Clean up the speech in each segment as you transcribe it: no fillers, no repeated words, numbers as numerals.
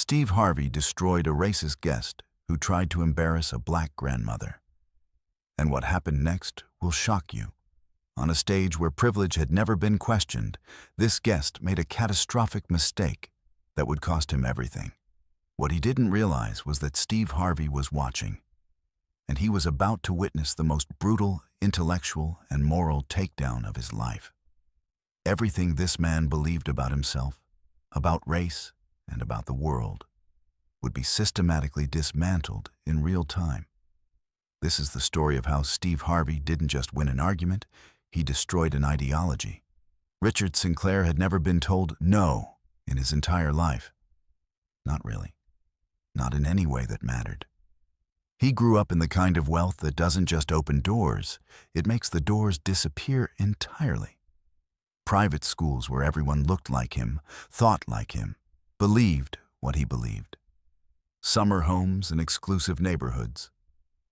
Steve Harvey destroyed a racist guest who tried to embarrass a black grandmother. And what happened next will shock you. On a stage where privilege had never been questioned, this guest made a catastrophic mistake that would cost him everything. What he didn't realize was that Steve Harvey was watching, and he was about to witness the most brutal, intellectual, and moral takedown of his life. Everything this man believed about himself, about race, and about the world would be systematically dismantled in real time. This is the story of how Steve Harvey didn't just win an argument, he destroyed an ideology. Richard Sinclair had never been told no in his entire life. Not really. Not in any way that mattered. He grew up in the kind of wealth that doesn't just open doors, it makes the doors disappear entirely. Private schools where everyone looked like him, thought like him, believed what he believed. Summer homes in exclusive neighborhoods.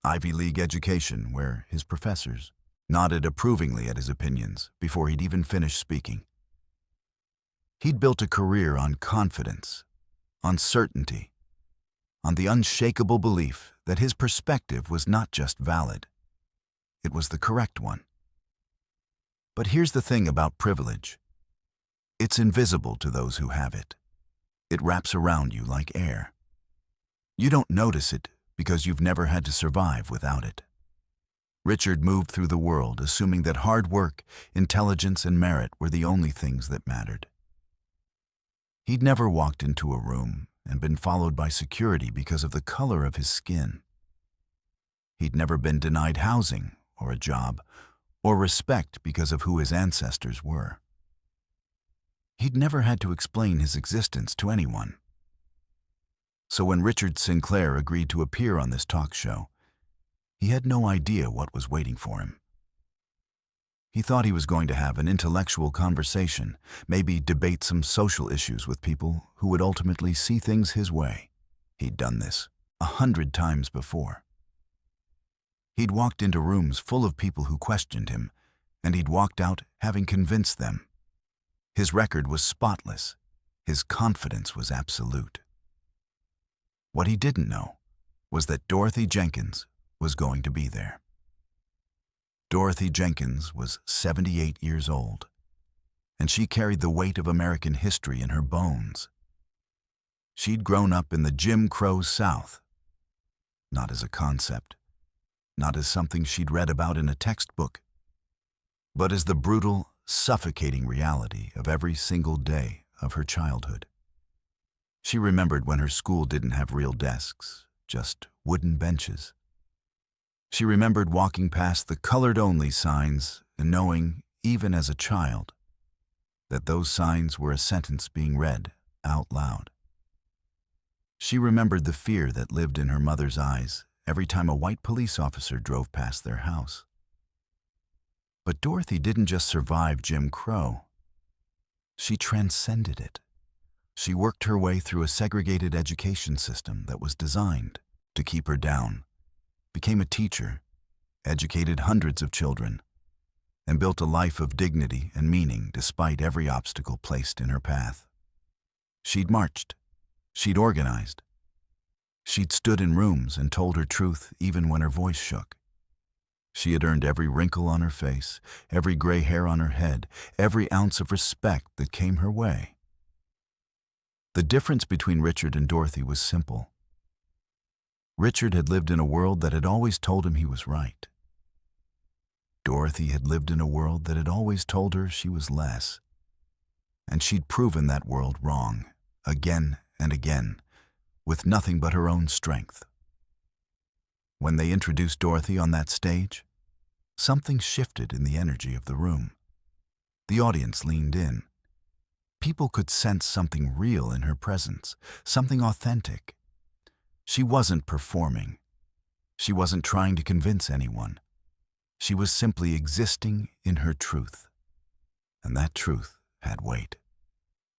Ivy League education where his professors nodded approvingly at his opinions before he'd even finished speaking. He'd built a career on confidence, on certainty, on the unshakable belief that his perspective was not just valid, it was the correct one. But here's the thing about privilege. It's invisible to those who have it. It wraps around you like air. You don't notice it because you've never had to survive without it. Richard moved through the world assuming that hard work, intelligence, and merit were the only things that mattered. He'd never walked into a room and been followed by security because of the color of his skin. He'd never been denied housing or a job or respect because of who his ancestors were. He'd never had to explain his existence to anyone. So when Richard Sinclair agreed to appear on this talk show, he had no idea what was waiting for him. He thought he was going to have an intellectual conversation, maybe debate some social issues with people who would ultimately see things his way. He'd done this 100 times before. He'd walked into rooms full of people who questioned him, and he'd walked out having convinced them. His record was spotless. His confidence was absolute. What he didn't know was that Dorothy Jenkins was going to be there. Dorothy Jenkins was 78 years old, and she carried the weight of American history in her bones. She'd grown up in the Jim Crow South, not as a concept, not as something she'd read about in a textbook, but as the brutal, suffocating reality of every single day of her childhood. She remembered when her school didn't have real desks, just wooden benches. She remembered walking past the colored-only signs and knowing, even as a child, that those signs were a sentence being read out loud. She remembered the fear that lived in her mother's eyes every time a white police officer drove past their house. But Dorothy didn't just survive Jim Crow. She transcended it. She worked her way through a segregated education system that was designed to keep her down, became a teacher, educated hundreds of children, and built a life of dignity and meaning despite every obstacle placed in her path. She'd marched. She'd organized. She'd stood in rooms and told her truth even when her voice shook. She had earned every wrinkle on her face, every gray hair on her head, every ounce of respect that came her way. The difference between Richard and Dorothy was simple. Richard had lived in a world that had always told him he was right. Dorothy had lived in a world that had always told her she was less. And she'd proven that world wrong, again and again, with nothing but her own strength. When they introduced Dorothy on that stage, something shifted in the energy of the room. The audience leaned in. People could sense something real in her presence, something authentic. She wasn't performing. She wasn't trying to convince anyone. She was simply existing in her truth. And that truth had weight.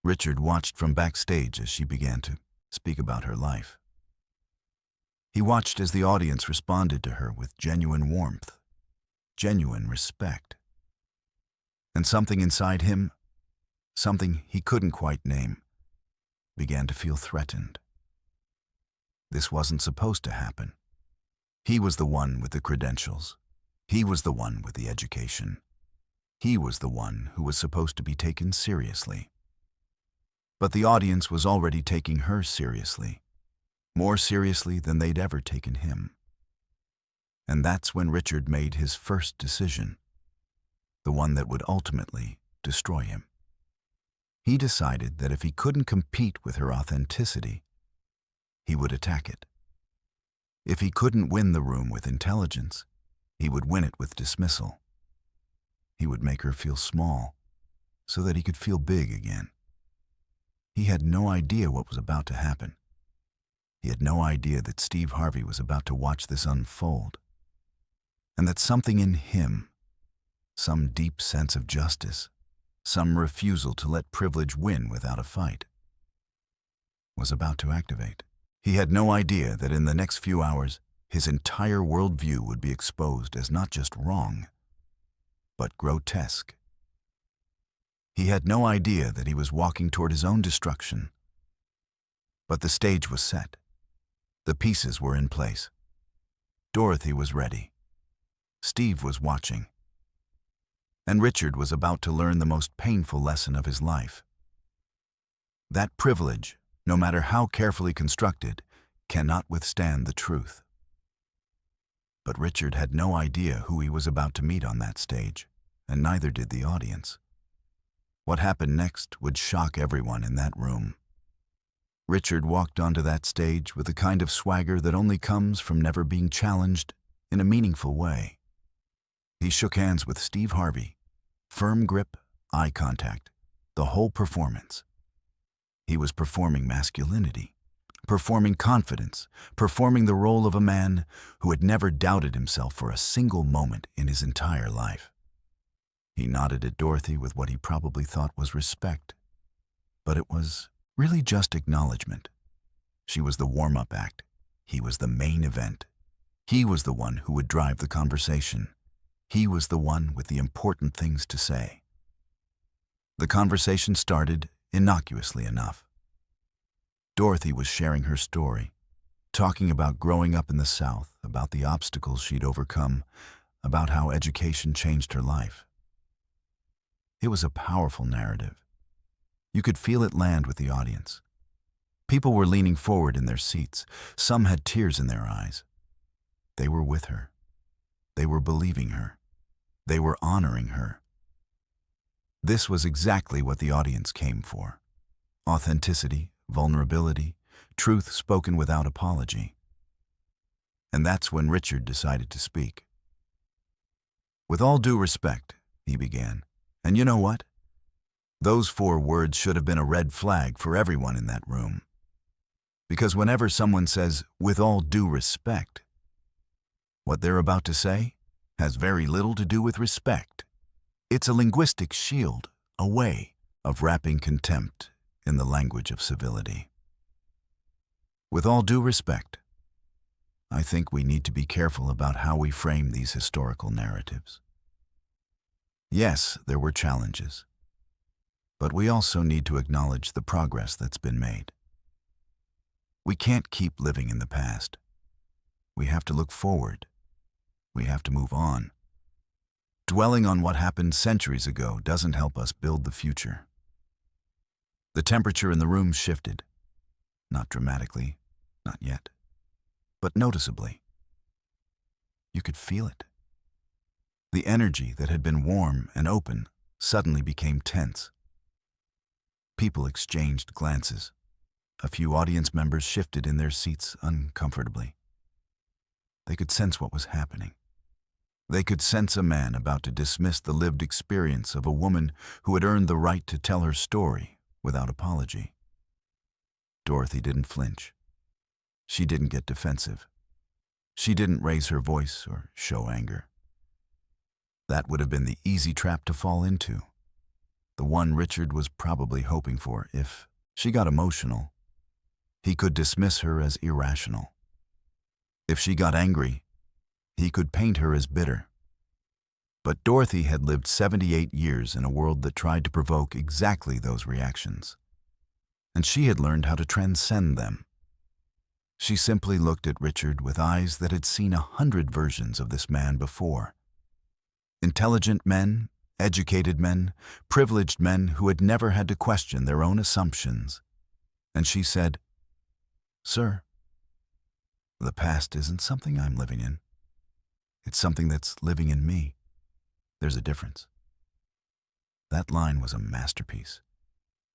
Richard watched from backstage as she began to speak about her life. He watched as the audience responded to her with genuine warmth, genuine respect. And something inside him, something he couldn't quite name, began to feel threatened. This wasn't supposed to happen. He was the one with the credentials. He was the one with the education. He was the one who was supposed to be taken seriously. But the audience was already taking her seriously, more seriously than they'd ever taken him. And that's when Richard made his first decision, the one that would ultimately destroy him. He decided that if he couldn't compete with her authenticity, he would attack it. If he couldn't win the room with intelligence, he would win it with dismissal. He would make her feel small so that he could feel big again. He had no idea what was about to happen. He had no idea that Steve Harvey was about to watch this unfold, and that something in him, some deep sense of justice, some refusal to let privilege win without a fight, was about to activate. He had no idea that in the next few hours, his entire worldview would be exposed as not just wrong, but grotesque. He had no idea that he was walking toward his own destruction. But the stage was set. The pieces were in place. Dorothy was ready. Steve was watching. And Richard was about to learn the most painful lesson of his life. That privilege, no matter how carefully constructed, cannot withstand the truth. But Richard had no idea who he was about to meet on that stage, and neither did the audience. What happened next would shock everyone in that room. Richard walked onto that stage with the kind of swagger that only comes from never being challenged in a meaningful way. He shook hands with Steve Harvey. Firm grip, eye contact, the whole performance. He was performing masculinity, performing confidence, performing the role of a man who had never doubted himself for a single moment in his entire life. He nodded at Dorothy with what he probably thought was respect, but it was really just acknowledgement. She was the warm-up act. He was the main event. He was the one who would drive the conversation. He was the one with the important things to say. The conversation started innocuously enough. Dorothy was sharing her story, talking about growing up in the South, about the obstacles she'd overcome, about how education changed her life. It was a powerful narrative. You could feel it land with the audience. People were leaning forward in their seats. Some had tears in their eyes. They were with her. They were believing her. They were honoring her. This was exactly what the audience came for. Authenticity, vulnerability, truth spoken without apology. And that's when Richard decided to speak. "With all due respect," he began, "and you know what? Those 4 words should have been a red flag for everyone in that room. Because whenever someone says, 'with all due respect,' what they're about to say has very little to do with respect. It's a linguistic shield, a way of wrapping contempt in the language of civility. With all due respect, I think we need to be careful about how we frame these historical narratives. Yes, there were challenges, but we also need to acknowledge the progress that's been made. We can't keep living in the past. We have to look forward. We have to move on. Dwelling on what happened centuries ago doesn't help us build the future." The temperature in the room shifted. Not dramatically, not yet, but noticeably. You could feel it. The energy that had been warm and open suddenly became tense. People exchanged glances. A few audience members shifted in their seats uncomfortably. They could sense what was happening. They could sense a man about to dismiss the lived experience of a woman who had earned the right to tell her story without apology. Dorothy didn't flinch. She didn't get defensive. She didn't raise her voice or show anger. That would have been the easy trap to fall into, the one Richard was probably hoping for. If she got emotional, he could dismiss her as irrational. If she got angry, he could paint her as bitter. But Dorothy had lived 78 years in a world that tried to provoke exactly those reactions, and she had learned how to transcend them. She simply looked at Richard with eyes that had seen 100 versions of this man before. Intelligent men, educated men, privileged men who had never had to question their own assumptions. And she said, "Sir, the past isn't something I'm living in. It's something that's living in me. There's a difference." That line was a masterpiece.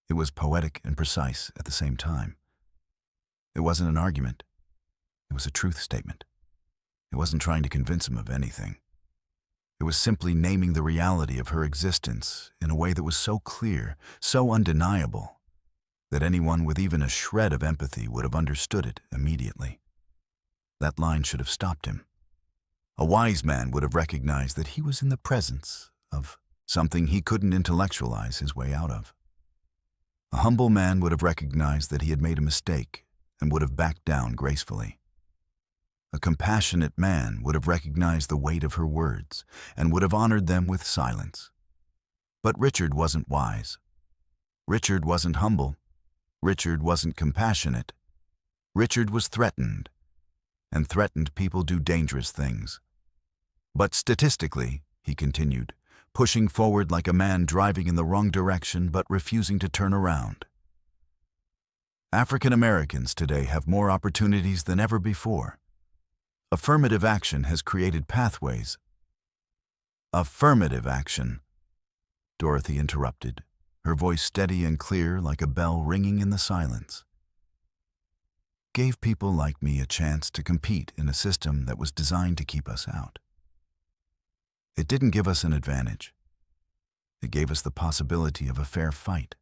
It was poetic and precise at the same time. It wasn't an argument. It was a truth statement. It wasn't trying to convince him of anything. It was simply naming the reality of her existence in a way that was so clear, so undeniable, that anyone with even a shred of empathy would have understood it immediately. That line should have stopped him. A wise man would have recognized that he was in the presence of something he couldn't intellectualize his way out of. A humble man would have recognized that he had made a mistake and would have backed down gracefully. A compassionate man would have recognized the weight of her words and would have honored them with silence. But Richard wasn't wise. Richard wasn't humble. Richard wasn't compassionate. Richard was threatened, and threatened people do dangerous things. But statistically, he continued, pushing forward like a man driving in the wrong direction but refusing to turn around. African Americans today have more opportunities than ever before. Affirmative action has created pathways. Affirmative action, Dorothy interrupted, her voice steady and clear like a bell ringing in the silence. Gave people like me a chance to compete in a system that was designed to keep us out. It didn't give us an advantage. It gave us the possibility of a fair fight.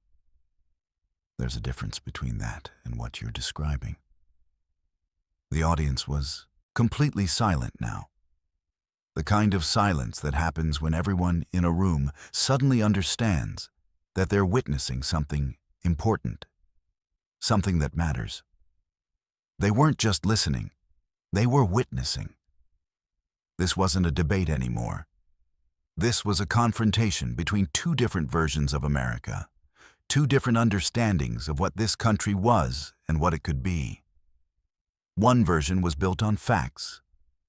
There's a difference between that and what you're describing. The audience was completely silent now. The kind of silence that happens when everyone in a room suddenly understands that they're witnessing something important, something that matters. They weren't just listening, they were witnessing. This wasn't a debate anymore. This was a confrontation between two different versions of America, two different understandings of what this country was and what it could be. One version was built on facts,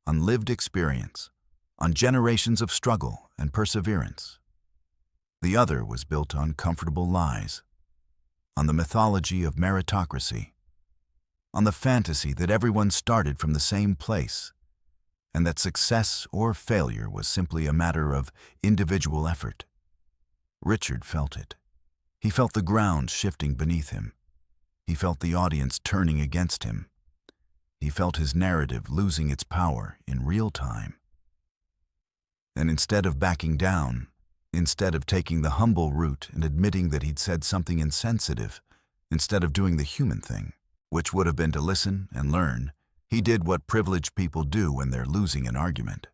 on lived experience, on generations of struggle and perseverance. The other was built on comfortable lies, on the mythology of meritocracy, on the fantasy that everyone started from the same place, and that success or failure was simply a matter of individual effort. Richard felt it. He felt the ground shifting beneath him. He felt the audience turning against him. He felt his narrative losing its power in real time. And instead of backing down, instead of taking the humble route and admitting that he'd said something insensitive, instead of doing the human thing, which would have been to listen and learn, he did what privileged people do when they're losing an argument.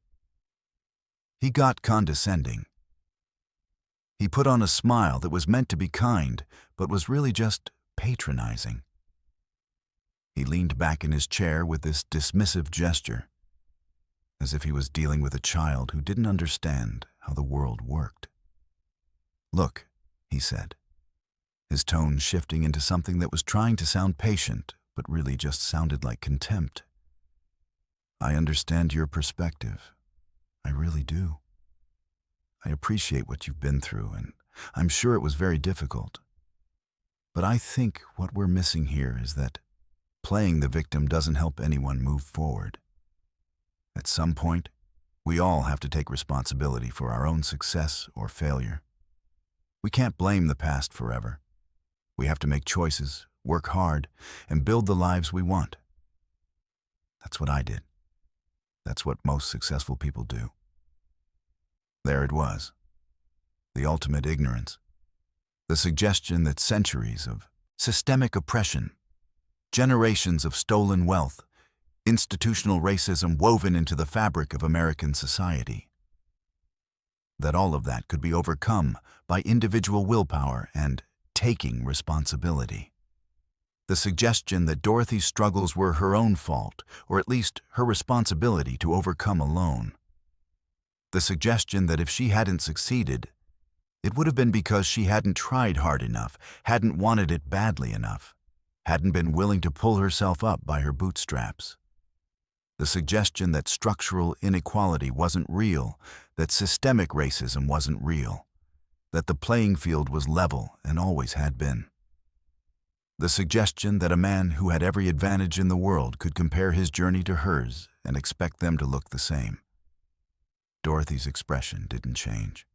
He got condescending. He put on a smile that was meant to be kind, but was really just patronizing. He leaned back in his chair with this dismissive gesture, as if he was dealing with a child who didn't understand how the world worked. "Look," he said, his tone shifting into something that was trying to sound patient, but really just sounded like contempt. "I understand your perspective. I really do. I appreciate what you've been through, and I'm sure it was very difficult. But I think what we're missing here is that playing the victim doesn't help anyone move forward. At some point, we all have to take responsibility for our own success or failure. We can't blame the past forever. We have to make choices, work hard, and build the lives we want. That's what I did. That's what most successful people do." There it was, the ultimate ignorance, the suggestion that centuries of systemic oppression, generations of stolen wealth, institutional racism woven into the fabric of American society, that all of that could be overcome by individual willpower and taking responsibility. The suggestion that Dorothy's struggles were her own fault, or at least her responsibility to overcome alone. The suggestion that if she hadn't succeeded, it would have been because she hadn't tried hard enough, hadn't wanted it badly enough. hadn't been willing to pull herself up by her bootstraps. The suggestion that structural inequality wasn't real, that systemic racism wasn't real, that the playing field was level and always had been. The suggestion that a man who had every advantage in the world could compare his journey to hers and expect them to look the same. Dorothy's expression didn't change.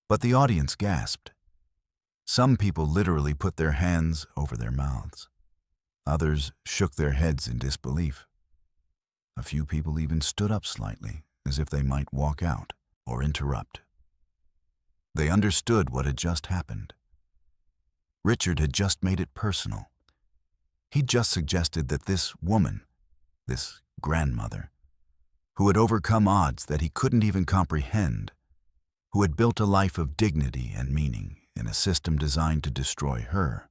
But the audience gasped. Some people literally put their hands over their mouths. Others shook their heads in disbelief. A few people even stood up slightly, as if they might walk out or interrupt. They understood what had just happened. Richard had just made it personal. He'd just suggested that this woman, this grandmother, who had overcome odds that he couldn't even comprehend, who had built a life of dignity and meaning in a system designed to destroy her,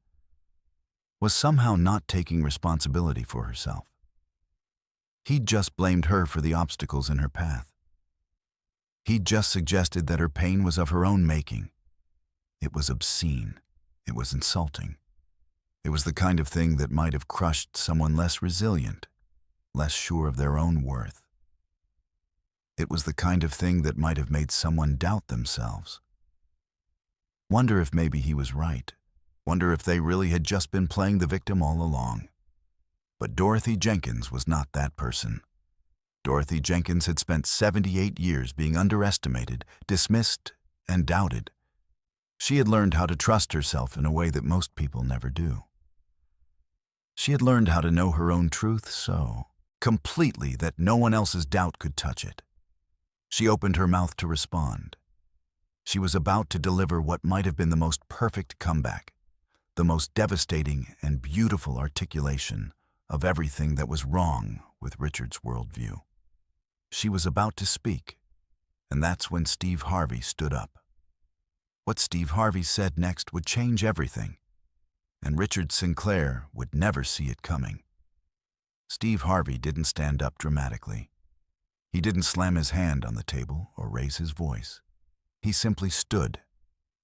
was somehow not taking responsibility for herself. He'd just blamed her for the obstacles in her path. He'd just suggested that her pain was of her own making. It was obscene. It was insulting. It was the kind of thing that might have crushed someone less resilient, less sure of their own worth. It was the kind of thing that might have made someone doubt themselves. Wonder if maybe he was right. Wonder if they really had just been playing the victim all along. But Dorothy Jenkins was not that person. Dorothy Jenkins had spent 78 years being underestimated, dismissed, and doubted. She had learned how to trust herself in a way that most people never do. She had learned how to know her own truth so completely that no one else's doubt could touch it. She opened her mouth to respond. She was about to deliver what might have been the most perfect comeback, the most devastating and beautiful articulation of everything that was wrong with Richard's worldview. She was about to speak, and that's when Steve Harvey stood up. What Steve Harvey said next would change everything, and Richard Sinclair would never see it coming. Steve Harvey didn't stand up dramatically. He didn't slam his hand on the table or raise his voice. He simply stood,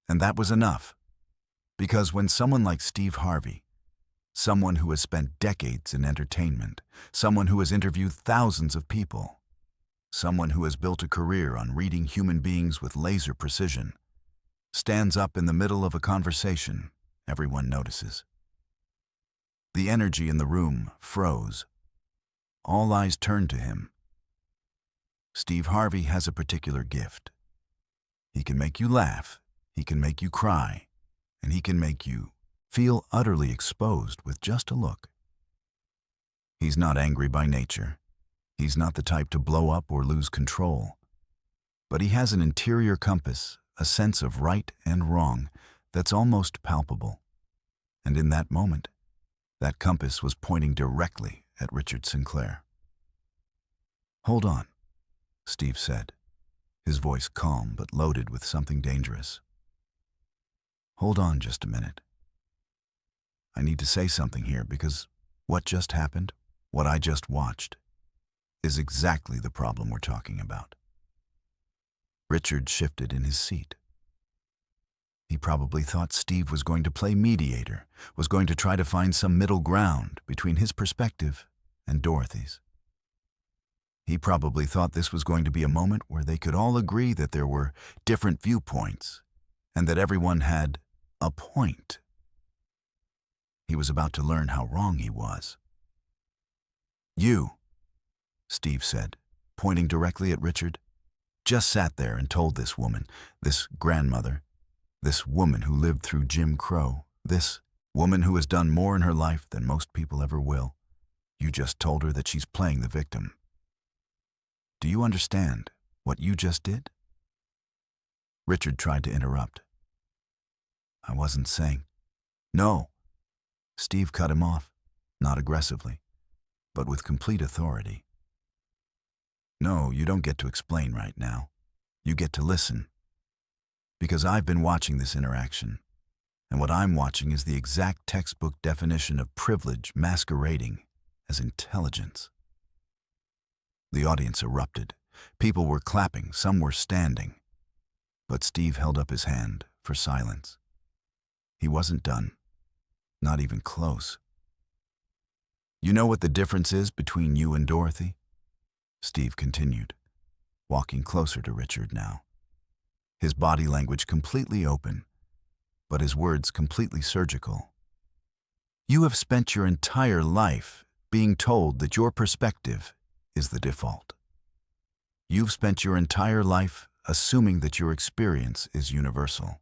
and that was enough. Because when someone like Steve Harvey, someone who has spent decades in entertainment, someone who has interviewed thousands of people, someone who has built a career on reading human beings with laser precision, stands up in the middle of a conversation, everyone notices. The energy in the room froze. All eyes turned to him. Steve Harvey has a particular gift. He can make you laugh, he can make you cry, and he can make you feel utterly exposed with just a look. He's not angry by nature. He's not the type to blow up or lose control. But he has an interior compass, a sense of right and wrong that's almost palpable. And in that moment, that compass was pointing directly at Richard Sinclair. "Hold on," Steve said, his voice calm but loaded with something dangerous. "Hold on just a minute. I need to say something here because what just happened, what I just watched, is exactly the problem we're talking about." Richard shifted in his seat. He probably thought Steve was going to play mediator, was going to try to find some middle ground between his perspective and Dorothy's. He probably thought this was going to be a moment where they could all agree that there were different viewpoints and that everyone had a point. He was about to learn how wrong he was. "You," Steve said, pointing directly at Richard, "just sat there and told this woman, this grandmother, this woman who lived through Jim Crow, this woman who has done more in her life than most people ever will. You just told her that she's playing the victim. Do you understand what you just did?" Richard tried to interrupt. "I wasn't saying." "No." Steve cut him off, not aggressively, but with complete authority. "No, you don't get to explain right now. You get to listen. Because I've been watching this interaction, and what I'm watching is the exact textbook definition of privilege masquerading as intelligence." The audience erupted. People were clapping, some were standing. But Steve held up his hand for silence. He wasn't done. Not even close. You know what the difference is between you and Dorothy? Steve continued, walking closer to Richard now. His body language completely open, but his words completely surgical. You have spent your entire life being told that your perspective is the default. You've spent your entire life assuming that your experience is universal,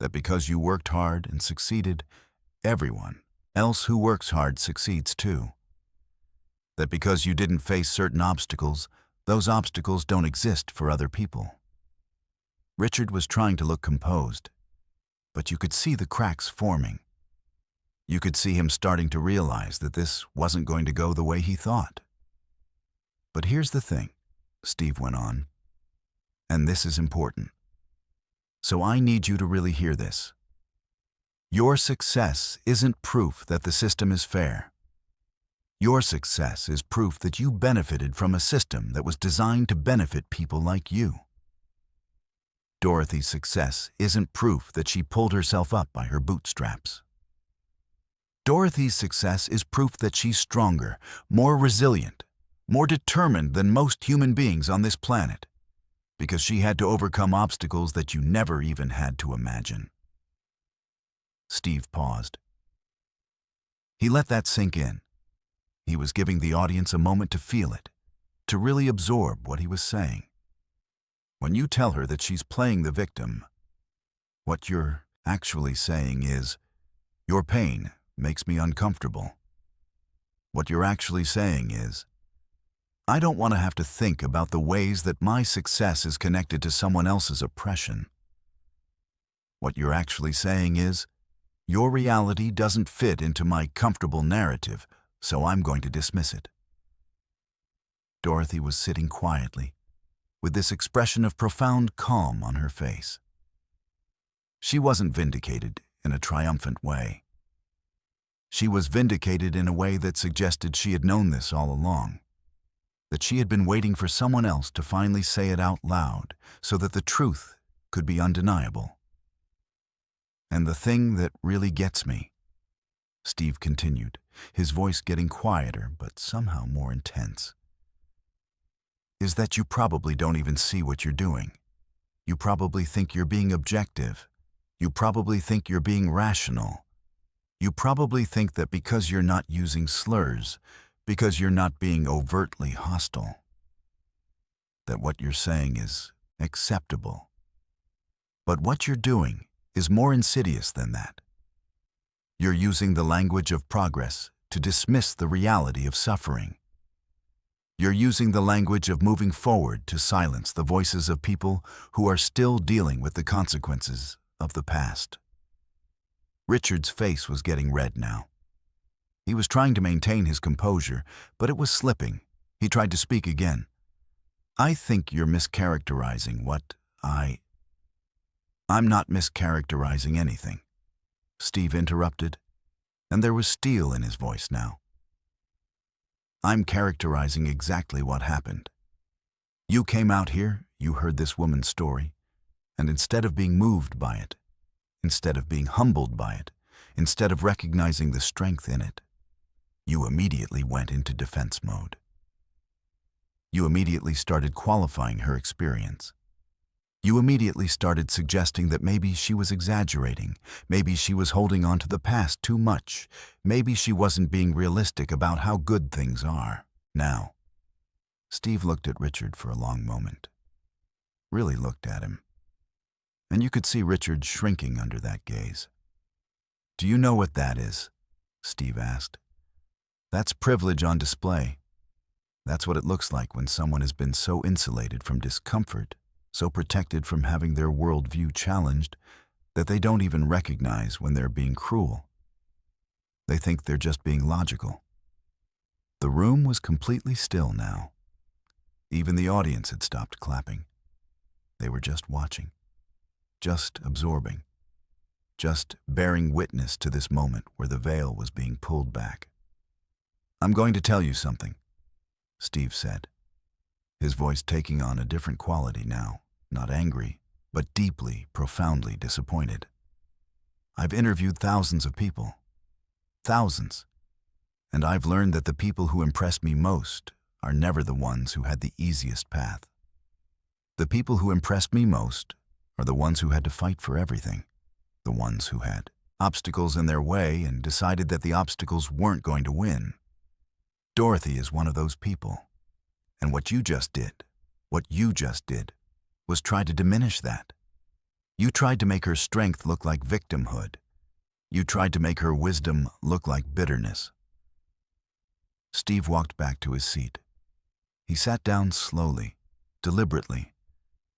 that because you worked hard and succeeded, everyone else who works hard succeeds too. That because you didn't face certain obstacles, those obstacles don't exist for other people. Richard was trying to look composed, but you could see the cracks forming. You could see him starting to realize that this wasn't going to go the way he thought. But here's the thing, Steve went on, and this is important. So I need you to really hear this. Your success isn't proof that the system is fair. Your success is proof that you benefited from a system that was designed to benefit people like you. Dorothy's success isn't proof that she pulled herself up by her bootstraps. Dorothy's success is proof that she's stronger, more resilient, more determined than most human beings on this planet, because she had to overcome obstacles that you never even had to imagine. Steve paused. He let that sink in. He was giving the audience a moment to feel it, to really absorb what he was saying. When you tell her that she's playing the victim, what you're actually saying is, your pain makes me uncomfortable. What you're actually saying is, I don't want to have to think about the ways that my success is connected to someone else's oppression. What you're actually saying is, your reality doesn't fit into my comfortable narrative, so I'm going to dismiss it. Dorothy was sitting quietly, with this expression of profound calm on her face. She wasn't vindicated in a triumphant way. She was vindicated in a way that suggested she had known this all along, that she had been waiting for someone else to finally say it out loud so that the truth could be undeniable. And the thing that really gets me, Steve continued, his voice getting quieter but somehow more intense, is that you probably don't even see what you're doing. You probably think you're being objective. You probably think you're being rational. You probably think that because you're not using slurs, because you're not being overtly hostile, that what you're saying is acceptable. But what you're doing is more insidious than that. You're using the language of progress to dismiss the reality of suffering. You're using the language of moving forward to silence the voices of people who are still dealing with the consequences of the past. Richard's face was getting red now. He was trying to maintain his composure, but it was slipping. He tried to speak again. I think you're mischaracterizing what I'm not mischaracterizing anything, Steve interrupted, and there was steel in his voice now. I'm characterizing exactly what happened. You came out here, you heard this woman's story, and instead of being moved by it, instead of being humbled by it, instead of recognizing the strength in it, you immediately went into defense mode. You immediately started qualifying her experience. You immediately started suggesting that maybe she was exaggerating, maybe she was holding on to the past too much, maybe she wasn't being realistic about how good things are now. Steve looked at Richard for a long moment, really looked at him, and you could see Richard shrinking under that gaze. Do you know what that is? Steve asked. That's privilege on display. That's what it looks like when someone has been so insulated from discomfort, so protected from having their worldview challenged, that they don't even recognize when they're being cruel. They think they're just being logical. The room was completely still now. Even the audience had stopped clapping. They were just watching, just absorbing, just bearing witness to this moment where the veil was being pulled back. I'm going to tell you something, Steve said, his voice taking on a different quality now, not angry, but deeply, profoundly disappointed. I've interviewed thousands of people. Thousands. And I've learned that the people who impress me most are never the ones who had the easiest path. The people who impressed me most are the ones who had to fight for everything, the ones who had obstacles in their way and decided that the obstacles weren't going to win. Dorothy is one of those people. And what you just did, was try to diminish that. You tried to make her strength look like victimhood. You tried to make her wisdom look like bitterness. Steve walked back to his seat. He sat down slowly, deliberately,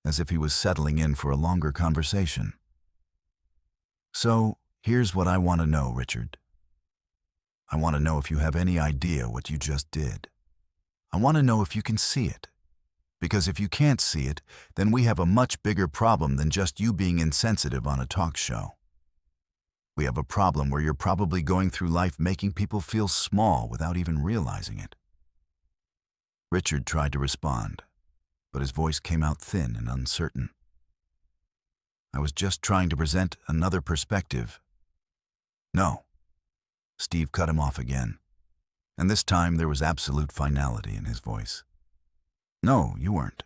as if he was settling in for a longer conversation. So, here's what I want to know, Richard. I want to know if you have any idea what you just did. I want to know if you can see it. Because if you can't see it, then we have a much bigger problem than just you being insensitive on a talk show. We have a problem where you're probably going through life making people feel small without even realizing it. Richard tried to respond, but his voice came out thin and uncertain. I was just trying to present another perspective. No. Steve cut him off again, and this time there was absolute finality in his voice. No, you weren't.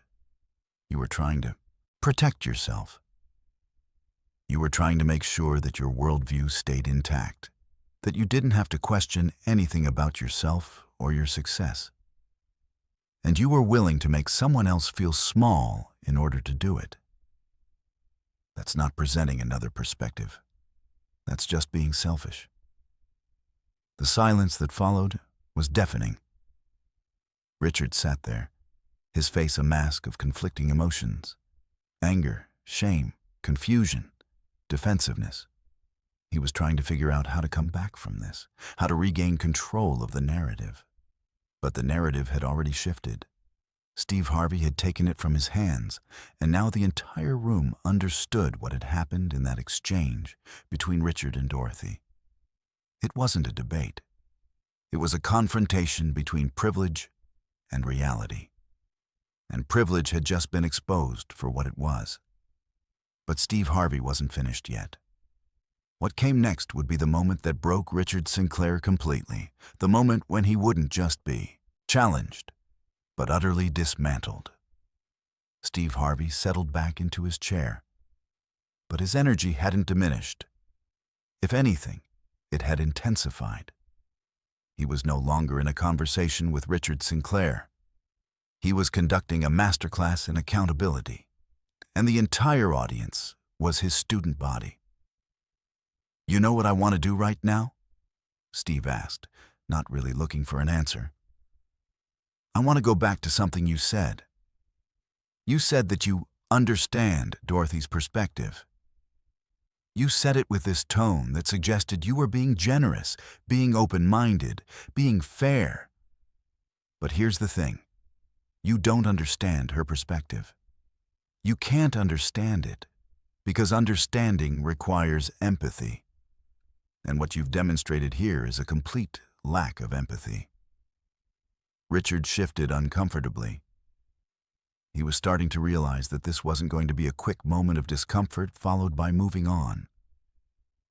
You were trying to protect yourself. You were trying to make sure that your worldview stayed intact, that you didn't have to question anything about yourself or your success. And you were willing to make someone else feel small in order to do it. That's not presenting another perspective. That's just being selfish. The silence that followed was deafening. Richard sat there, his face a mask of conflicting emotions: anger, shame, confusion, defensiveness. He was trying to figure out how to come back from this, how to regain control of the narrative. But the narrative had already shifted. Steve Harvey had taken it from his hands, and now the entire room understood what had happened in that exchange between Richard and Dorothy. It wasn't a debate. It was a confrontation between privilege and reality. And privilege had just been exposed for what it was. But Steve Harvey wasn't finished yet. What came next would be the moment that broke Richard Sinclair completely, the moment when he wouldn't just be challenged, but utterly dismantled. Steve Harvey settled back into his chair, but his energy hadn't diminished. If anything, it had intensified. He was no longer in a conversation with Richard Sinclair. He was conducting a masterclass in accountability, and the entire audience was his student body. You know what I want to do right now? Steve asked, not really looking for an answer. I want to go back to something you said. You said that you understand Dorothy's perspective. You said it with this tone that suggested you were being generous, being open-minded, being fair. But here's the thing. You don't understand her perspective. You can't understand it, because understanding requires empathy. And what you've demonstrated here is a complete lack of empathy. Richard shifted uncomfortably. He was starting to realize that this wasn't going to be a quick moment of discomfort followed by moving on.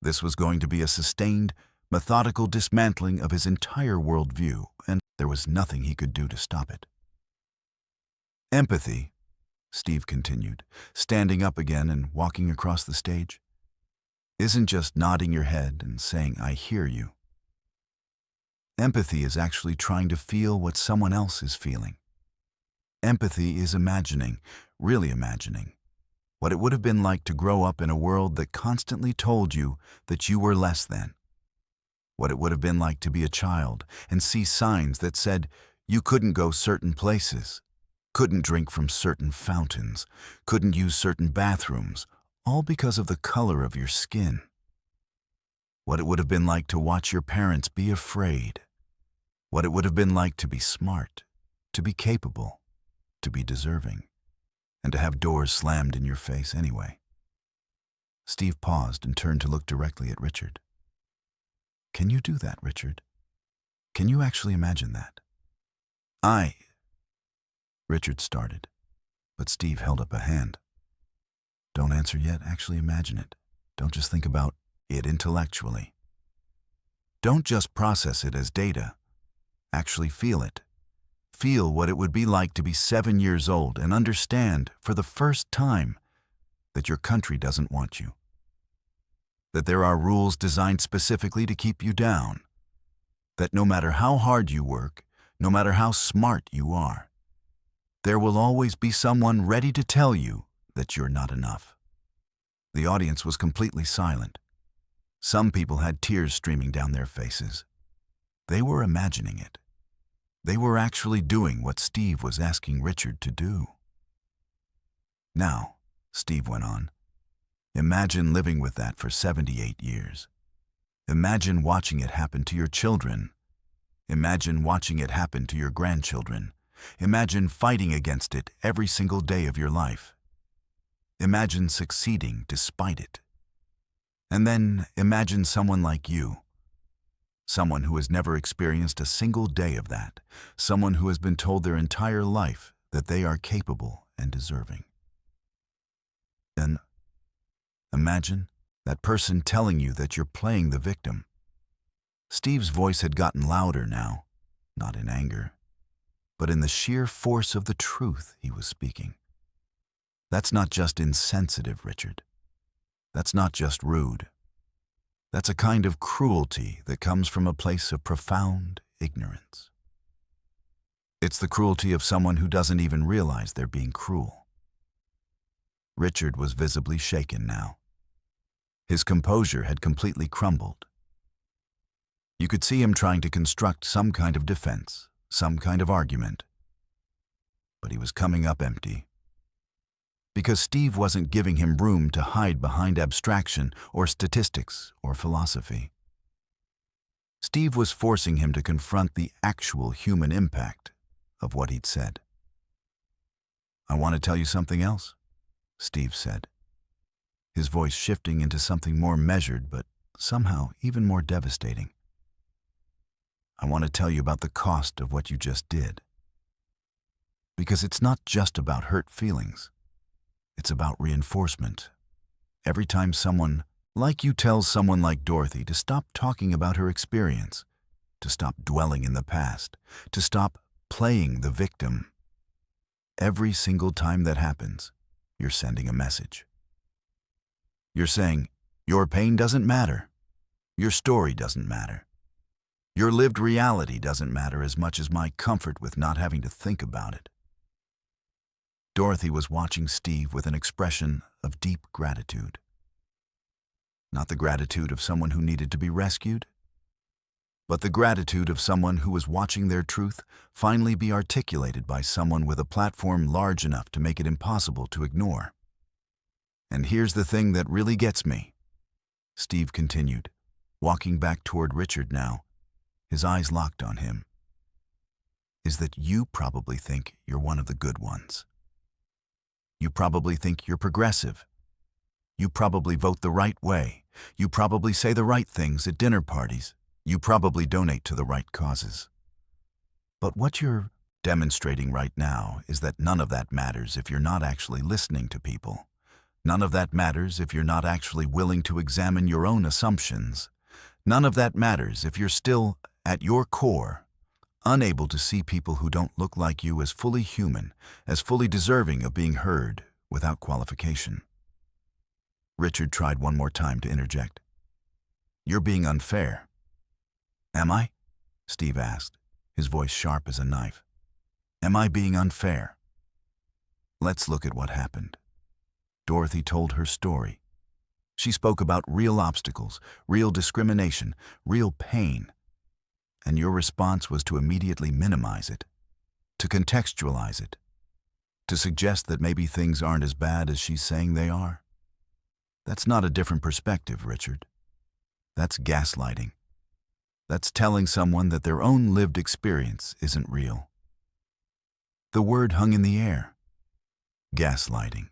This was going to be a sustained, methodical dismantling of his entire worldview, and there was nothing he could do to stop it. Empathy, Steve continued, standing up again and walking across the stage, isn't just nodding your head and saying, "I hear you." Empathy is actually trying to feel what someone else is feeling. Empathy is imagining, really imagining, what it would have been like to grow up in a world that constantly told you that you were less than. What it would have been like to be a child and see signs that said you couldn't go certain places, couldn't drink from certain fountains, couldn't use certain bathrooms, all because of the color of your skin. What it would have been like to watch your parents be afraid. What it would have been like to be smart, to be capable, to be deserving, and to have doors slammed in your face anyway. Steve paused and turned to look directly at Richard. Can you do that, Richard? Can you actually imagine that? Richard started, but Steve held up a hand. Don't answer yet, actually imagine it. Don't just think about it intellectually. Don't just process it as data. Actually feel it. Feel what it would be like to be 7 years old and understand, for the first time, that your country doesn't want you. That there are rules designed specifically to keep you down. That no matter how hard you work, no matter how smart you are, there will always be someone ready to tell you that you're not enough. The audience was completely silent. Some people had tears streaming down their faces. They were imagining it. They were actually doing what Steve was asking Richard to do. Now, Steve went on, imagine living with that for 78 years. Imagine watching it happen to your children. Imagine watching it happen to your grandchildren. Imagine fighting against it every single day of your life. Imagine succeeding despite it. And then imagine someone like you. Someone who has never experienced a single day of that. Someone who has been told their entire life that they are capable and deserving. Then imagine that person telling you that you're playing the victim. Steve's voice had gotten louder now, not in anger, but in the sheer force of the truth he was speaking. That's not just insensitive, Richard. That's not just rude. That's a kind of cruelty that comes from a place of profound ignorance. It's the cruelty of someone who doesn't even realize they're being cruel. Richard was visibly shaken now. His composure had completely crumbled. You could see him trying to construct some kind of defense, some kind of argument. But he was coming up empty. Because Steve wasn't giving him room to hide behind abstraction or statistics or philosophy. Steve was forcing him to confront the actual human impact of what he'd said. "I want to tell you something else," Steve said, his voice shifting into something more measured but somehow even more devastating. "I want to tell you about the cost of what you just did. Because it's not just about hurt feelings. It's about reinforcement. Every time someone like you tells someone like Dorothy to stop talking about her experience, to stop dwelling in the past, to stop playing the victim, every single time that happens, you're sending a message. You're saying, your pain doesn't matter. Your story doesn't matter. Your lived reality doesn't matter as much as my comfort with not having to think about it." Dorothy was watching Steve with an expression of deep gratitude. Not the gratitude of someone who needed to be rescued, but the gratitude of someone who was watching their truth finally be articulated by someone with a platform large enough to make it impossible to ignore. "And here's the thing that really gets me," Steve continued, walking back toward Richard now, his eyes locked on him, "is that you probably think you're one of the good ones. You probably think you're progressive. You probably vote the right way. You probably say the right things at dinner parties. You probably donate to the right causes. But what you're demonstrating right now is that none of that matters if you're not actually listening to people. None of that matters if you're not actually willing to examine your own assumptions. None of that matters if you're still, at your core, unable to see people who don't look like you as fully human, as fully deserving of being heard without qualification." Richard tried one more time to interject. "You're being unfair." "Am I?" Steve asked, his voice sharp as a knife. "Am I being unfair?" "Let's look at what happened." Dorothy told her story. She spoke about real obstacles, real discrimination, real pain. And your response was to immediately minimize it, to contextualize it, to suggest that maybe things aren't as bad as she's saying they are. That's not a different perspective, Richard. That's gaslighting. That's telling someone that their own lived experience isn't real. The word hung in the air. Gaslighting.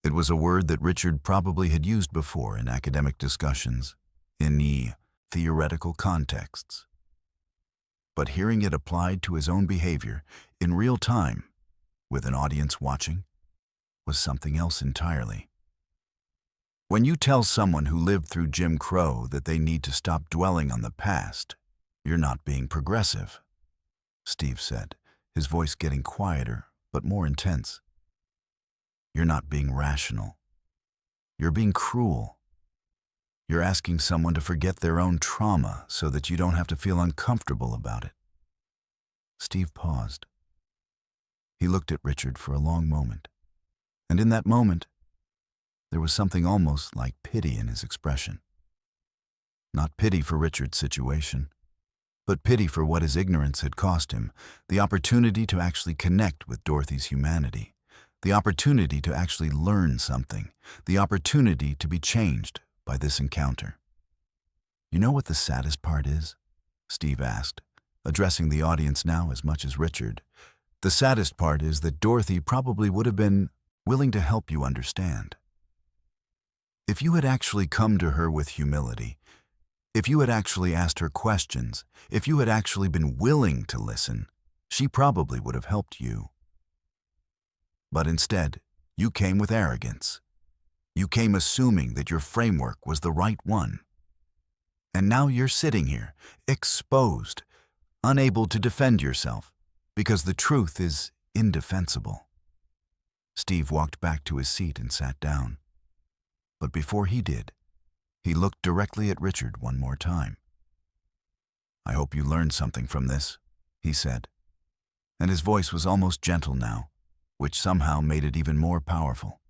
It was a word that Richard probably had used before in academic discussions, in theoretical contexts. But hearing it applied to his own behavior, in real time, with an audience watching, was something else entirely. When you tell someone who lived through Jim Crow that they need to stop dwelling on the past, "You're not being progressive," Steve said, his voice getting quieter but more intense. "You're not being rational. You're being cruel. You're asking someone to forget their own trauma so that you don't have to feel uncomfortable about it." Steve paused. He looked at Richard for a long moment, and in that moment, there was something almost like pity in his expression. Not pity for Richard's situation, but pity for what his ignorance had cost him, the opportunity to actually connect with Dorothy's humanity, the opportunity to actually learn something, the opportunity to be changed by this encounter. "You know what the saddest part is?" Steve asked, addressing the audience now as much as Richard. "The saddest part is that Dorothy probably would have been willing to help you understand. If you had actually come to her with humility, if you had actually asked her questions, if you had actually been willing to listen, she probably would have helped you. But instead, you came with arrogance. You came assuming that your framework was the right one. And now you're sitting here, exposed, unable to defend yourself, because the truth is indefensible." Steve walked back to his seat and sat down. But before he did, he looked directly at Richard one more time. "I hope you learned something from this," he said, and his voice was almost gentle now, which somehow made it even more powerful.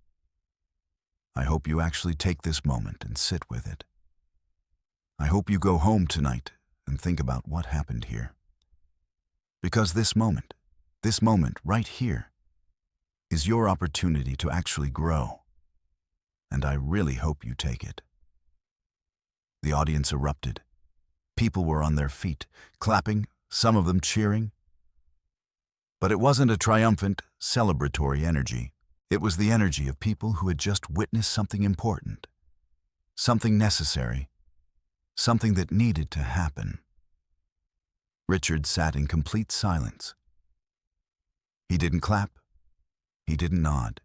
"I hope you actually take this moment and sit with it. I hope you go home tonight and think about what happened here. Because this moment right here, is your opportunity to actually grow. And I really hope you take it." The audience erupted. People were on their feet, clapping, some of them cheering. But it wasn't a triumphant, celebratory energy. It was the energy of people who had just witnessed something important, something necessary, something that needed to happen. Richard sat in complete silence. He didn't clap. He didn't nod.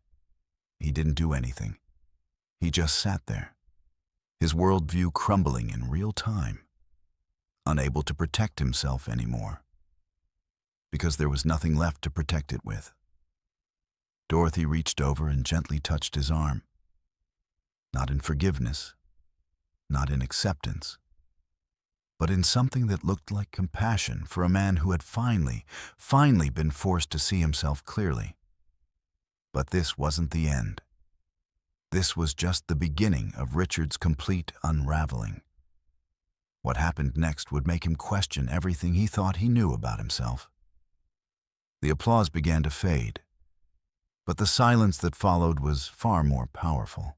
He didn't do anything. He just sat there, his worldview crumbling in real time, unable to protect himself anymore, because there was nothing left to protect it with. Dorothy reached over and gently touched his arm. Not in forgiveness, not in acceptance, but in something that looked like compassion for a man who had finally been forced to see himself clearly. But this wasn't the end. This was just the beginning of Richard's complete unraveling. What happened next would make him question everything he thought he knew about himself. The applause began to fade, but the silence that followed was far more powerful.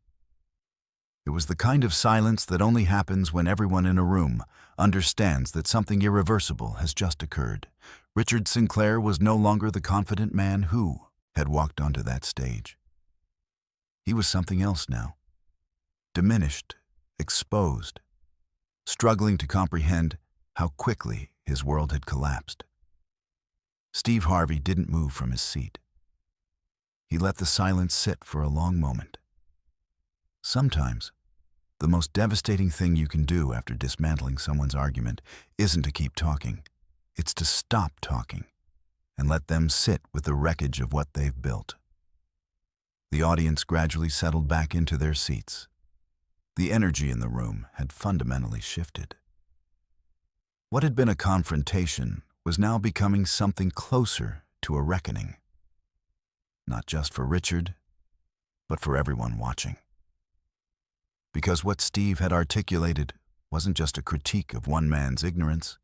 It was the kind of silence that only happens when everyone in a room understands that something irreversible has just occurred. Richard Sinclair was no longer the confident man who had walked onto that stage. He was something else now, diminished, exposed, struggling to comprehend how quickly his world had collapsed. Steve Harvey didn't move from his seat. He let the silence sit for a long moment. Sometimes, the most devastating thing you can do after dismantling someone's argument isn't to keep talking. It's to stop talking and let them sit with the wreckage of what they've built. The audience gradually settled back into their seats. The energy in the room had fundamentally shifted. What had been a confrontation was now becoming something closer to a reckoning. Not just for Richard, but for everyone watching. Because what Steve had articulated wasn't just a critique of one man's ignorance.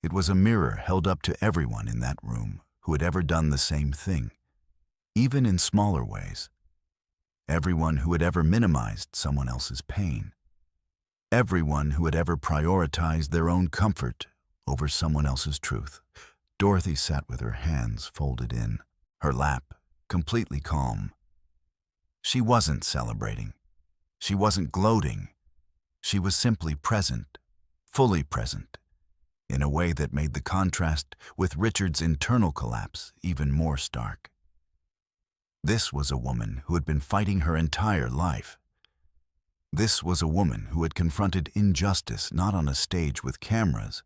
It was a mirror held up to everyone in that room who had ever done the same thing, even in smaller ways. Everyone who had ever minimized someone else's pain. Everyone who had ever prioritized their own comfort over someone else's truth. Dorothy sat with her hands folded in, her lap completely calm. She wasn't celebrating. She wasn't gloating. She was simply present, fully present, in a way that made the contrast with Richard's internal collapse even more stark. This was a woman who had been fighting her entire life. This was a woman who had confronted injustice not on a stage with cameras,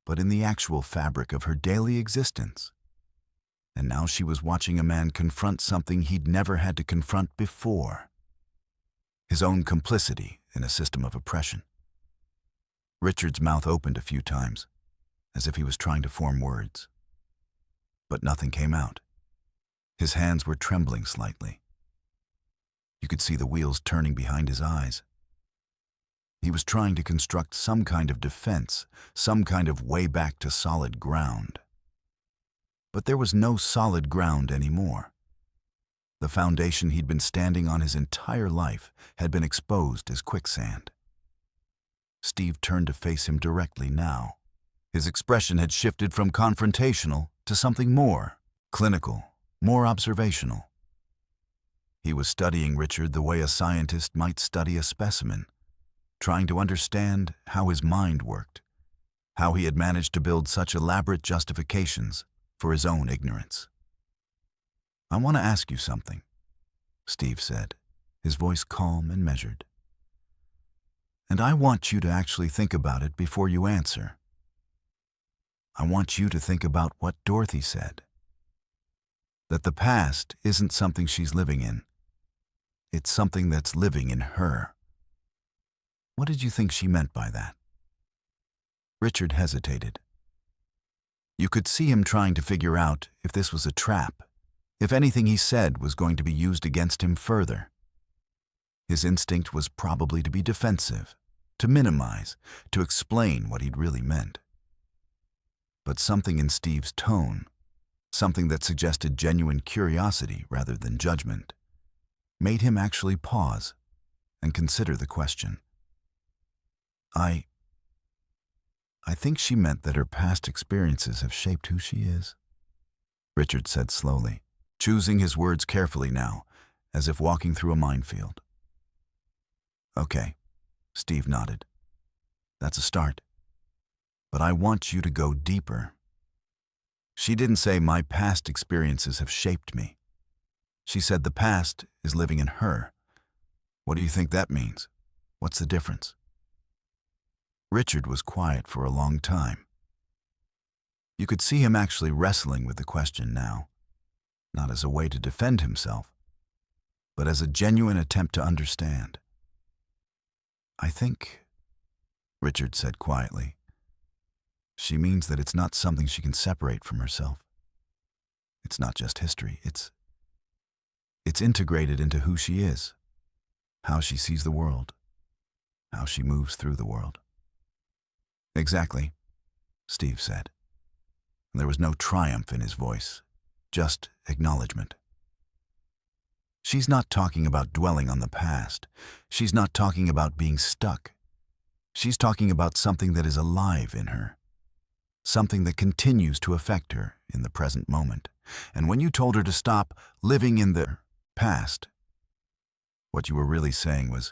but in the actual fabric of her daily existence. And now she was watching a man confront something he'd never had to confront before: his own complicity in a system of oppression. Richard's mouth opened a few times, as if he was trying to form words. But nothing came out. His hands were trembling slightly. You could see the wheels turning behind his eyes. He was trying to construct some kind of defense, some kind of way back to solid ground. But there was no solid ground anymore. The foundation he'd been standing on his entire life had been exposed as quicksand. Steve turned to face him directly now. His expression had shifted from confrontational to something more clinical, more observational. He was studying Richard the way a scientist might study a specimen, trying to understand how his mind worked, how he had managed to build such elaborate justifications for his own ignorance. "I want to ask you something," Steve said, his voice calm and measured. "And I want you to actually think about it before you answer. I want you to think about what Dorothy said. That the past isn't something she's living in. It's something that's living in her. What did you think she meant by that?" Richard hesitated. You could see him trying to figure out if this was a trap, if anything he said was going to be used against him further. His instinct was probably to be defensive, to minimize, to explain what he'd really meant. But something in Steve's tone, something that suggested genuine curiosity rather than judgment, made him actually pause and consider the question. I think she meant that her past experiences have shaped who she is," Richard said slowly, choosing his words carefully now, as if walking through a minefield. "Okay," Steve nodded. "That's a start. But I want you to go deeper. She didn't say my past experiences have shaped me. She said the past is living in her. What do you think that means? What's the difference?" Richard was quiet for a long time. You could see him actually wrestling with the question now, not as a way to defend himself, but as a genuine attempt to understand. "I think," Richard said quietly, "she means that it's not something she can separate from herself. It's not just history, it's integrated into who she is, how she sees the world, how she moves through the world." "Exactly," Steve said. There was no triumph in his voice, just acknowledgement. "She's not talking about dwelling on the past. She's not talking about being stuck. She's talking about something that is alive in her, something that continues to affect her in the present moment. And when you told her to stop living in the past, what you were really saying was,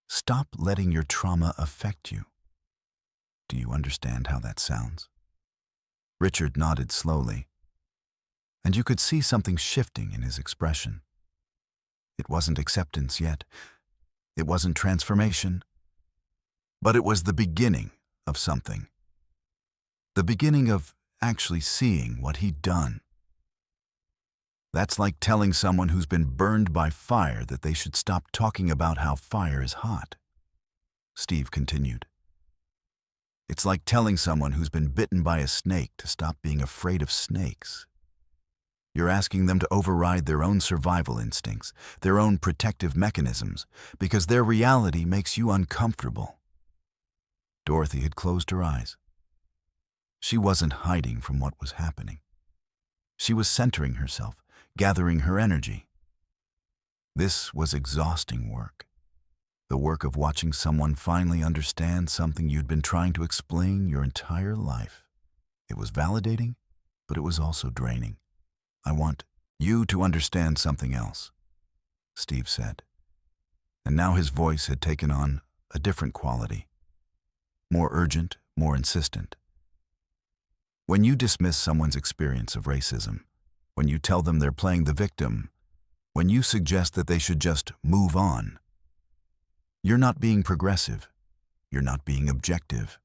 stop letting your trauma affect you. Do you understand how that sounds?" Richard nodded slowly, and you could see something shifting in his expression. It wasn't acceptance yet. It wasn't transformation. But it was the beginning of something. The beginning of actually seeing what he'd done. That's like telling someone who's been burned by fire that they should stop talking about how fire is hot. Steve continued. It's like telling someone who's been bitten by a snake to stop being afraid of snakes. You're asking them to override their own survival instincts, their own protective mechanisms, because their reality makes you uncomfortable. Dorothy had closed her eyes. She wasn't hiding from what was happening. She was centering herself, gathering her energy. This was exhausting work. The work of watching someone finally understand something you'd been trying to explain your entire life. It was validating, but it was also draining. I want you to understand something else, Steve said. And now his voice had taken on a different quality. More urgent, more insistent. When you dismiss someone's experience of racism, when you tell them they're playing the victim, when you suggest that they should just move on, you're not being progressive. You're not being objective.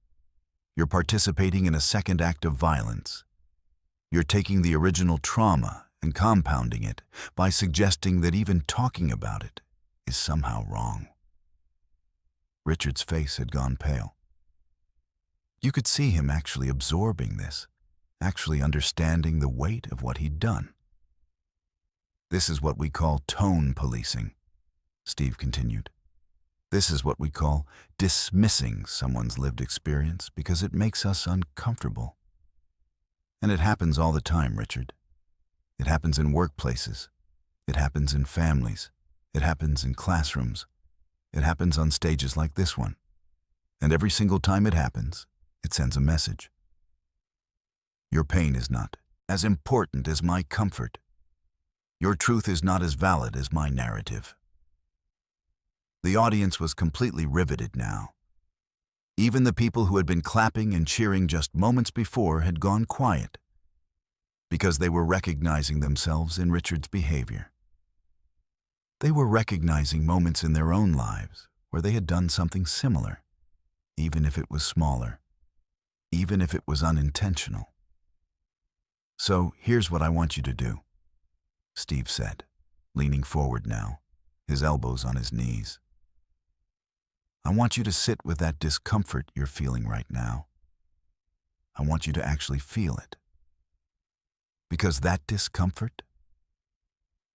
You're participating in a second act of violence. You're taking the original trauma and compounding it by suggesting that even talking about it is somehow wrong. Richard's face had gone pale. You could see him actually absorbing this, actually understanding the weight of what he'd done. This is what we call tone policing, Steve continued. This is what we call dismissing someone's lived experience because it makes us uncomfortable. And it happens all the time, Richard. It happens in workplaces. It happens in families. It happens in classrooms. It happens on stages like this one. And every single time it happens, it sends a message. Your pain is not as important as my comfort. Your truth is not as valid as my narrative. The audience was completely riveted now. Even the people who had been clapping and cheering just moments before had gone quiet, because they were recognizing themselves in Richard's behavior. They were recognizing moments in their own lives where they had done something similar, even if it was smaller, even if it was unintentional. So here's what I want you to do, Steve said, leaning forward now, his elbows on his knees. I want you to sit with that discomfort you're feeling right now. I want you to actually feel it. Because that discomfort,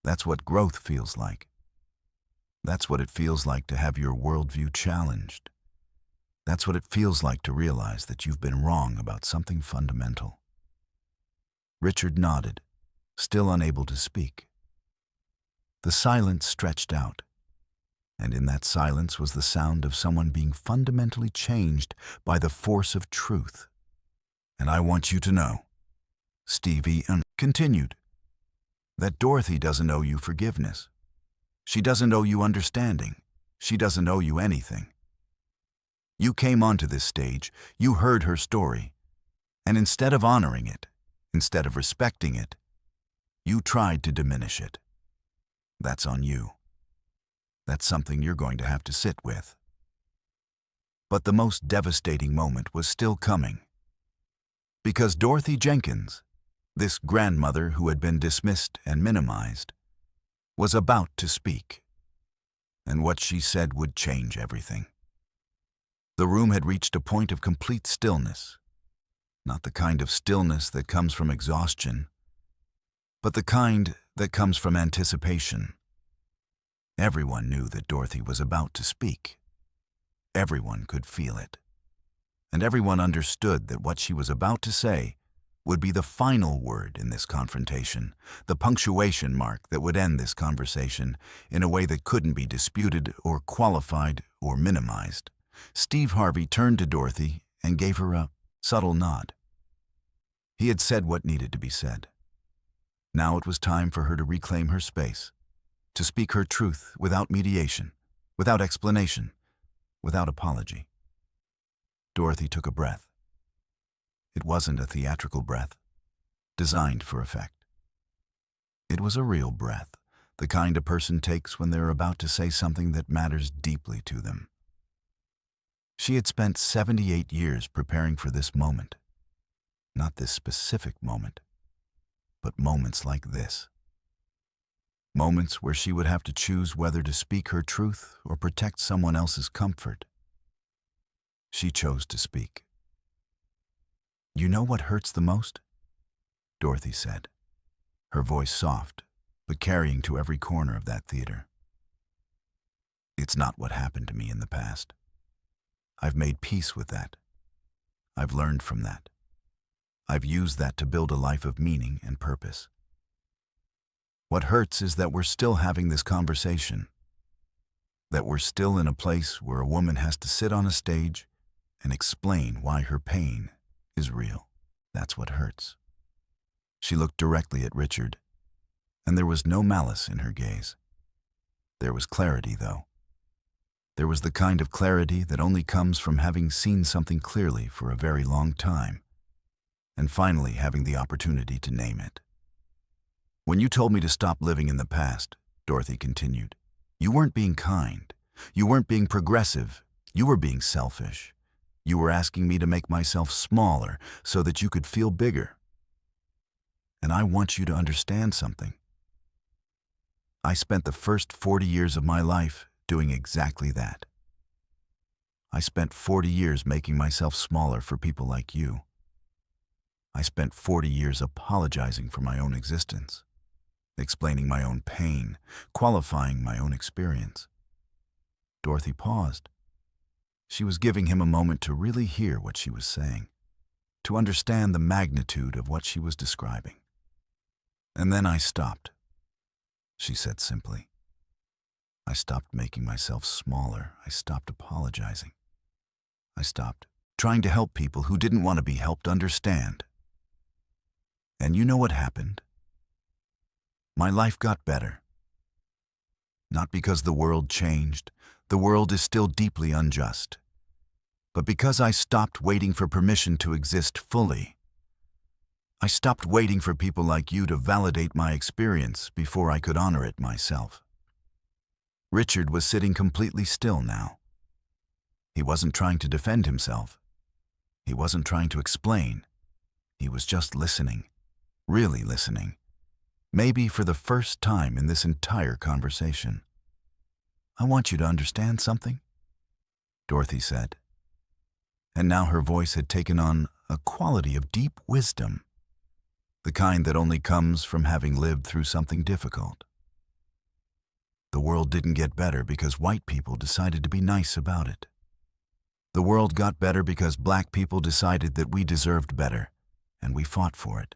that's what growth feels like. That's what it feels like to have your worldview challenged. That's what it feels like to realize that you've been wrong about something fundamental. Richard nodded, still unable to speak. The silence stretched out, and in that silence was the sound of someone being fundamentally changed by the force of truth. And I want you to know, Stevie continued, that Dorothy doesn't owe you forgiveness. She doesn't owe you understanding. She doesn't owe you anything. You came onto this stage, you heard her story, and instead of honoring it, instead of respecting it, you tried to diminish it. That's on you. That's something you're going to have to sit with. But the most devastating moment was still coming. Because Dorothy Jenkins, this grandmother who had been dismissed and minimized, was about to speak. And what she said would change everything. The room had reached a point of complete stillness. Not the kind of stillness that comes from exhaustion, but the kind that comes from anticipation. Everyone knew that Dorothy was about to speak. Everyone could feel it. And everyone understood that what she was about to say would be the final word in this confrontation, the punctuation mark that would end this conversation in a way that couldn't be disputed or qualified or minimized. Steve Harvey turned to Dorothy and gave her a subtle nod. He had said what needed to be said. Now it was time for her to reclaim her space, to speak her truth without mediation, without explanation, without apology. Dorothy took a breath. It wasn't a theatrical breath, designed for effect. It was a real breath, the kind a person takes when they're about to say something that matters deeply to them. She had spent 78 years preparing for this moment. Not this specific moment, but moments like this. Moments where she would have to choose whether to speak her truth or protect someone else's comfort. She chose to speak. You know what hurts the most? Dorothy said, her voice soft, but carrying to every corner of that theater. It's not what happened to me in the past. I've made peace with that. I've learned from that. I've used that to build a life of meaning and purpose. What hurts is that we're still having this conversation, that we're still in a place where a woman has to sit on a stage and explain why her pain is real. That's what hurts. She looked directly at Richard, and there was no malice in her gaze. There was clarity, though. There was the kind of clarity that only comes from having seen something clearly for a very long time, and finally having the opportunity to name it. When you told me to stop living in the past, Dorothy continued, you weren't being kind. You weren't being progressive. You were being selfish. You were asking me to make myself smaller so that you could feel bigger. And I want you to understand something. I spent the first 40 years of my life doing exactly that. I spent 40 years making myself smaller for people like you. I spent 40 years apologizing for my own existence, explaining my own pain, qualifying my own experience. Dorothy paused. She was giving him a moment to really hear what she was saying, to understand the magnitude of what she was describing. And then I stopped, she said simply. I stopped making myself smaller. I stopped apologizing. I stopped trying to help people who didn't want to be helped understand. And you know what happened? My life got better. Not because the world changed. The world is still deeply unjust. But because I stopped waiting for permission to exist fully. I stopped waiting for people like you to validate my experience before I could honor it myself. Richard was sitting completely still now. He wasn't trying to defend himself. He wasn't trying to explain. He was just listening, really listening, maybe for the first time in this entire conversation. I want you to understand something, Dorothy said. And now her voice had taken on a quality of deep wisdom, the kind that only comes from having lived through something difficult. The world didn't get better because white people decided to be nice about it. The world got better because black people decided that we deserved better, and we fought for it.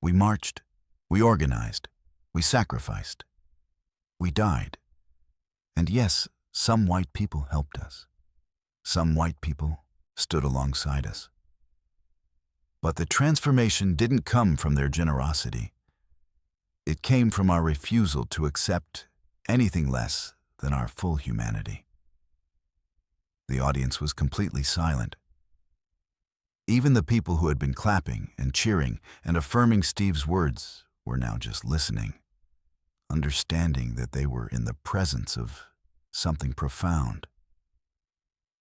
We marched, we organized, we sacrificed, we died. And yes, some white people helped us. Some white people stood alongside us. But the transformation didn't come from their generosity. It came from our refusal to accept anything less than our full humanity. The audience was completely silent. Even the people who had been clapping and cheering and affirming Steve's words were now just listening, understanding that they were in the presence of something profound.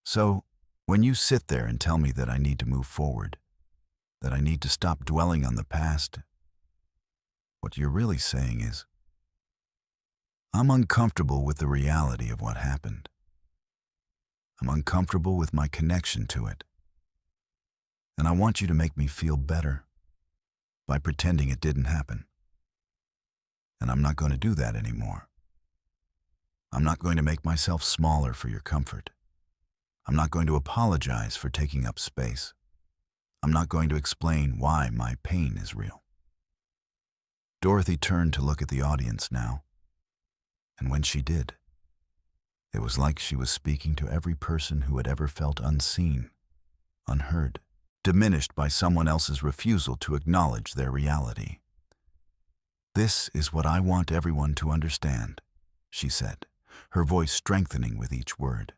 So, when you sit there and tell me that I need to move forward, that I need to stop dwelling on the past, what you're really saying is, I'm uncomfortable with the reality of what happened. I'm uncomfortable with my connection to it. And I want you to make me feel better by pretending it didn't happen. And I'm not going to do that anymore. I'm not going to make myself smaller for your comfort. I'm not going to apologize for taking up space. I'm not going to explain why my pain is real. Dorothy turned to look at the audience now. And when she did, it was like she was speaking to every person who had ever felt unseen, unheard, diminished by someone else's refusal to acknowledge their reality. This is what I want everyone to understand, she said, her voice strengthening with each word.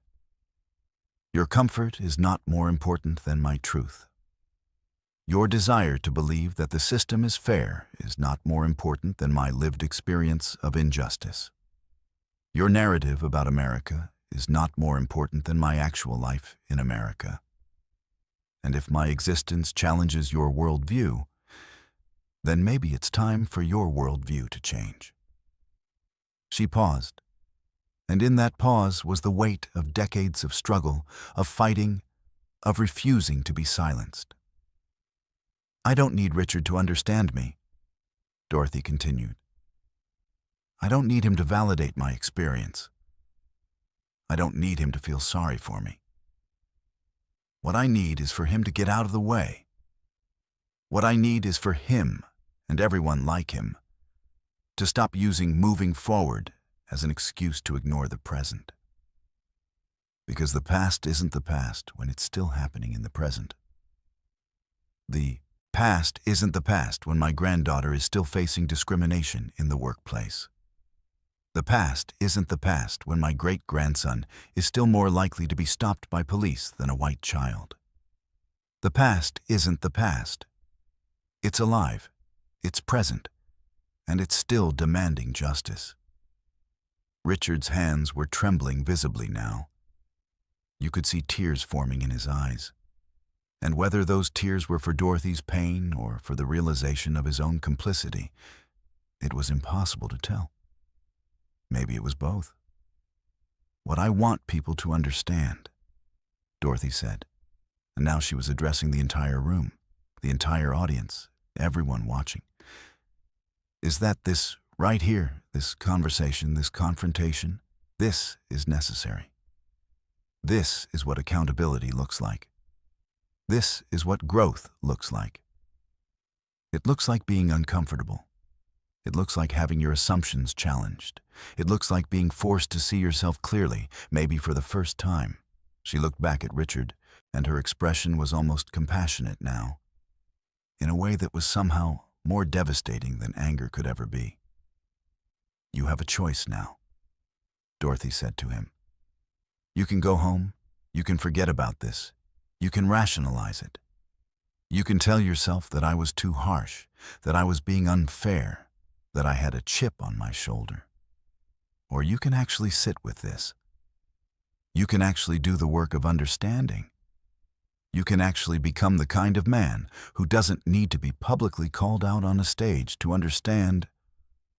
Your comfort is not more important than my truth. Your desire to believe that the system is fair is not more important than my lived experience of injustice. Your narrative about America is not more important than my actual life in America. And if my existence challenges your worldview, then maybe it's time for your worldview to change. She paused, and in that pause was the weight of decades of struggle, of fighting, of refusing to be silenced. I don't need Richard to understand me, Dorothy continued. I don't need him to validate my experience. I don't need him to feel sorry for me. What I need is for him to get out of the way. What I need is for him, and everyone like him, to stop using moving forward as an excuse to ignore the present. Because the past isn't the past when it's still happening in the present. The past isn't the past when my granddaughter is still facing discrimination in the workplace. The past isn't the past when my great-grandson is still more likely to be stopped by police than a white child. The past isn't the past. It's alive, it's present, and it's still demanding justice. Richard's hands were trembling visibly now. You could see tears forming in his eyes. And whether those tears were for Dorothy's pain or for the realization of his own complicity, it was impossible to tell. Maybe it was both. "What I want people to understand," Dorothy said, and now she was addressing the entire room, the entire audience, everyone watching, "is that this right here, this conversation, this confrontation, this is necessary. This is what accountability looks like. This is what growth looks like. It looks like being uncomfortable. It looks like having your assumptions challenged. It looks like being forced to see yourself clearly, maybe for the first time." She looked back at Richard, and her expression was almost compassionate now, in a way that was somehow more devastating than anger could ever be. "You have a choice now," Dorothy said to him. "You can go home. You can forget about this. You can rationalize it. You can tell yourself that I was too harsh, that I was being unfair, that I had a chip on my shoulder. Or you can actually sit with this. You can actually do the work of understanding. You can actually become the kind of man who doesn't need to be publicly called out on a stage to understand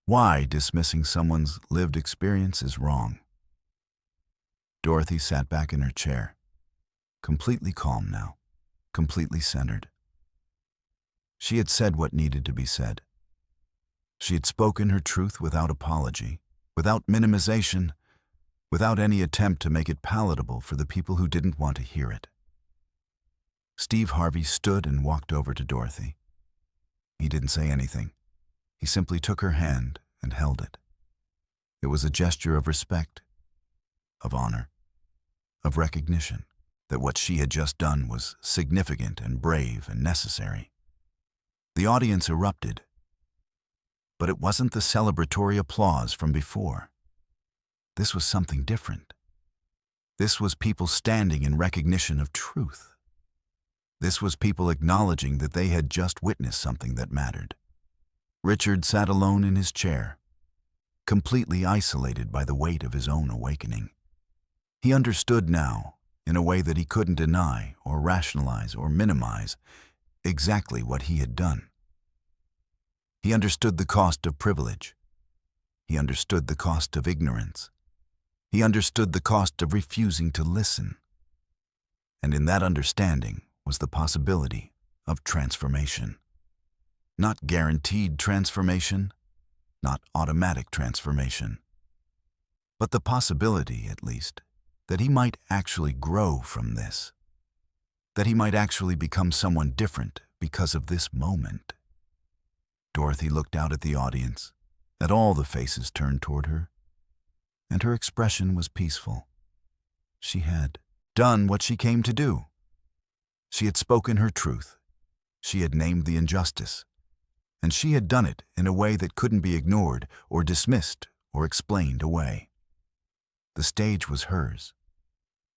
why dismissing someone's lived experience is wrong." Dorothy sat back in her chair, completely calm now, completely centered. She had said what needed to be said. She had spoken her truth without apology, without minimization, without any attempt to make it palatable for the people who didn't want to hear it. Steve Harvey stood and walked over to Dorothy. He didn't say anything. He simply took her hand and held it. It was a gesture of respect, of honor, of recognition that what she had just done was significant and brave and necessary. The audience erupted, but it wasn't the celebratory applause from before. This was something different. This was people standing in recognition of truth. This was people acknowledging that they had just witnessed something that mattered. Richard sat alone in his chair, completely isolated by the weight of his own awakening. He understood now, in a way that he couldn't deny or rationalize or minimize, exactly what he had done. He understood the cost of privilege. He understood the cost of ignorance. He understood the cost of refusing to listen. And in that understanding was the possibility of transformation. Not guaranteed transformation, not automatic transformation, but the possibility, at least, that he might actually grow from this, that he might actually become someone different because of this moment. Dorothy looked out at the audience, at all the faces turned toward her, and her expression was peaceful. She had done what she came to do. She had spoken her truth. She had named the injustice. And she had done it in a way that couldn't be ignored or dismissed or explained away. The stage was hers.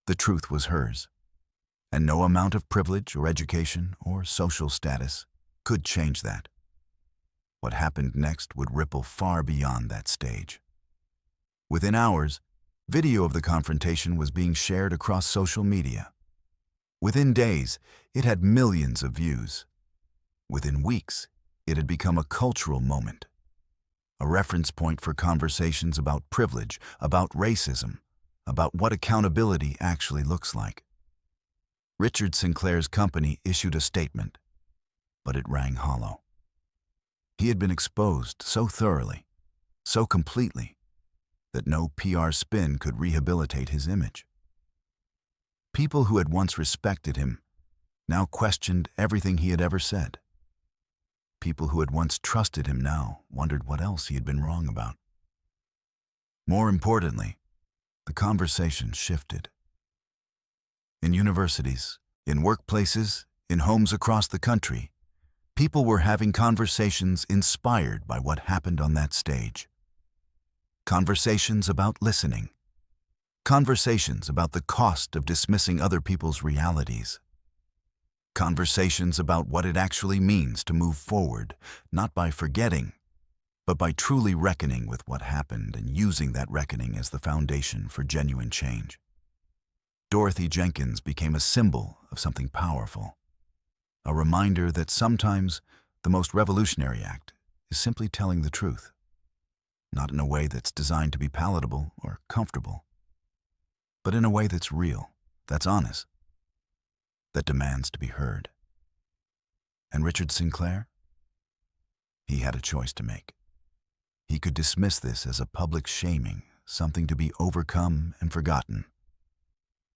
The truth was hers. And no amount of privilege or education or social status could change that. What happened next would ripple far beyond that stage. Within hours, video of the confrontation was being shared across social media. Within days, it had millions of views. Within weeks, it had become a cultural moment, a reference point for conversations about privilege, about racism, about what accountability actually looks like. Richard Sinclair's company issued a statement, but it rang hollow. He had been exposed so thoroughly, so completely, that no PR spin could rehabilitate his image. People who had once respected him now questioned everything he had ever said. People who had once trusted him now wondered what else he had been wrong about. More importantly, the conversation shifted. In universities, in workplaces, in homes across the country, people were having conversations inspired by what happened on that stage. Conversations about listening. Conversations about the cost of dismissing other people's realities. Conversations about what it actually means to move forward, not by forgetting, but by truly reckoning with what happened and using that reckoning as the foundation for genuine change. Dorothy Jenkins became a symbol of something powerful, a reminder that sometimes the most revolutionary act is simply telling the truth, not in a way that's designed to be palatable or comfortable, but in a way that's real, that's honest, that demands to be heard. And Richard Sinclair? He had a choice to make. He could dismiss this as a public shaming, something to be overcome and forgotten.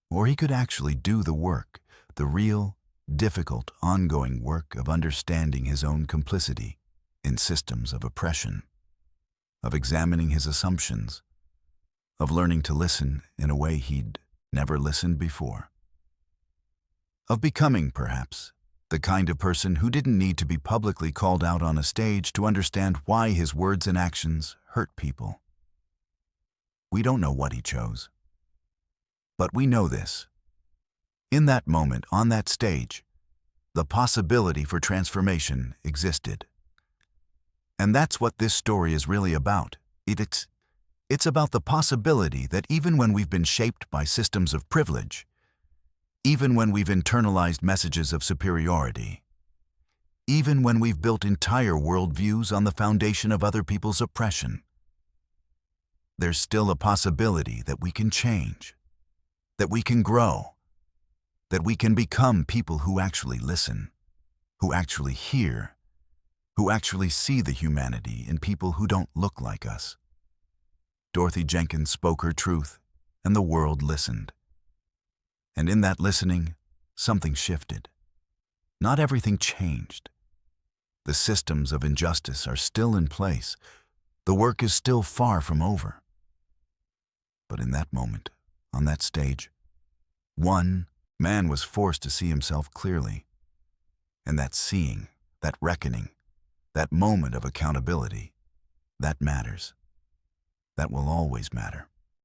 Or he could actually do the work, the real, difficult, ongoing work of understanding his own complicity in systems of oppression, of examining his assumptions, of learning to listen in a way he'd never listened before, of becoming, perhaps, the kind of person who didn't need to be publicly called out on a stage to understand why his words and actions hurt people. We don't know what he chose. But we know this. In that moment, on that stage, the possibility for transformation existed. And that's what this story is really about. It's about the possibility that even when we've been shaped by systems of privilege, even when we've internalized messages of superiority, even when we've built entire worldviews on the foundation of other people's oppression, there's still a possibility that we can change, that we can grow, that we can become people who actually listen, who actually hear, who actually see the humanity in people who don't look like us. Dorothy Jenkins spoke her truth, and the world listened. And in that listening, something shifted. Not everything changed. The systems of injustice are still in place. The work is still far from over. But in that moment, on that stage, one man was forced to see himself clearly. And that seeing, that reckoning, that moment of accountability, that matters. That will always matter.